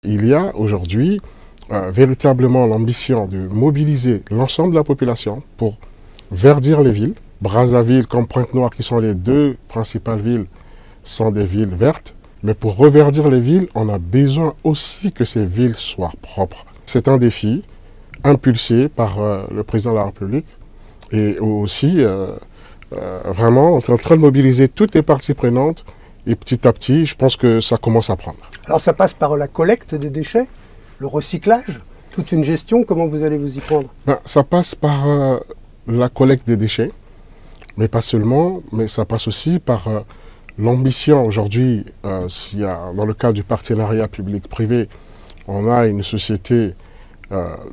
Il y a aujourd'hui véritablement l'ambition de mobiliser l'ensemble de la population pour verdir les villes. Brazzaville comme Pointe-Noire, qui sont les deux principales villes, sont des villes vertes. Mais pour reverdir les villes, on a besoin aussi que ces villes soient propres. C'est un défi impulsé par le président de la République et aussi vraiment on est en train de mobiliser toutes les parties prenantes. Et petit à petit, je pense que ça commence à prendre. Alors ça passe par la collecte des déchets, le recyclage, toute une gestion. Comment vous allez vous y prendre? Ça passe par la collecte des déchets, mais pas seulement, mais ça passe aussi par l'ambition. Aujourd'hui, dans le cadre du partenariat public-privé, on a une société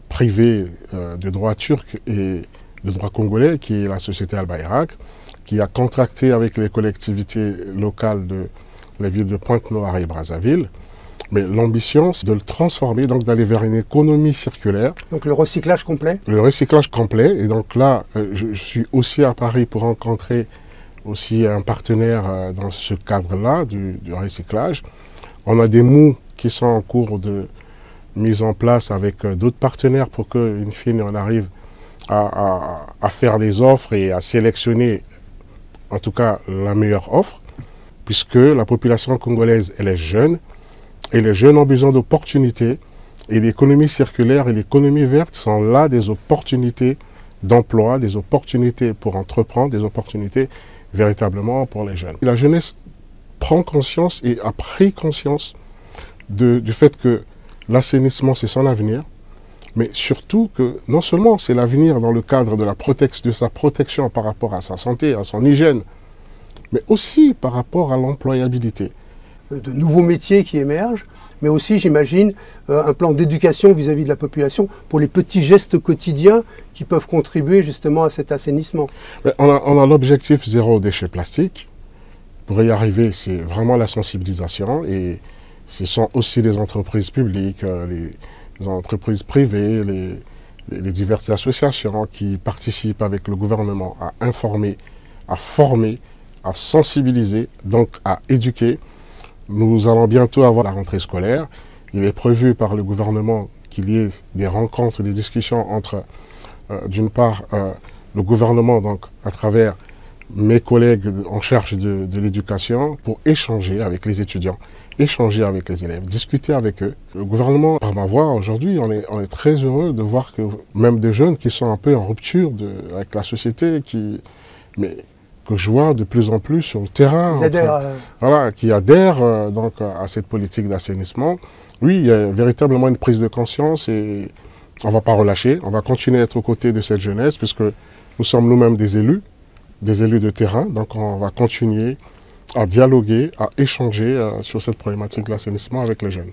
privée de droit turc et de droit congolais, qui est la société Al Bayrak, qui a contracté avec les collectivités locales de la ville de Pointe-Noire et Brazzaville. Mais l'ambition, c'est de le transformer, donc d'aller vers une économie circulaire. Donc le recyclage complet? Le recyclage complet. Et donc là, je suis aussi à Paris pour rencontrer aussi un partenaire dans ce cadre-là du recyclage. On a des mous qui sont en cours de mise en place avec d'autres partenaires pour qu'in fine, on arrive à faire des offres et à sélectionner en tout cas la meilleure offre, puisque la population congolaise, elle est jeune, et les jeunes ont besoin d'opportunités, et l'économie circulaire et l'économie verte sont là des opportunités d'emploi, des opportunités pour entreprendre, des opportunités véritablement pour les jeunes. La jeunesse prend conscience et a pris conscience du fait que l'assainissement, c'est son avenir, mais surtout que non seulement c'est l'avenir dans le cadre de sa protection par rapport à sa santé, à son hygiène, mais aussi par rapport à l'employabilité. De nouveaux métiers qui émergent, mais aussi, j'imagine, un plan d'éducation vis-à-vis de la population pour les petits gestes quotidiens qui peuvent contribuer justement à cet assainissement. On a l'objectif zéro déchet plastique. Pour y arriver, c'est vraiment la sensibilisation, et ce sont aussi les entreprises publiques, les entreprises privées, les diverses associations qui participent avec le gouvernement à informer, à former, à sensibiliser, donc à éduquer. Nous allons bientôt avoir la rentrée scolaire. Il est prévu par le gouvernement qu'il y ait des rencontres, des discussions entre, d'une part, le gouvernement, donc à travers mes collègues en charge de l'éducation, pour échanger avec les étudiants, échanger avec les élèves, discuter avec eux. Le gouvernement, par ma voix, aujourd'hui, on est très heureux de voir que même des jeunes qui sont un peu en rupture avec la société, mais que je vois de plus en plus sur le terrain, qui adhèrent donc à cette politique d'assainissement. Oui, il y a véritablement une prise de conscience et on ne va pas relâcher, on va continuer à être aux côtés de cette jeunesse puisque nous sommes nous-mêmes des élus de terrain, donc on va continuer à dialoguer, à échanger sur cette problématique de l'assainissement avec les jeunes.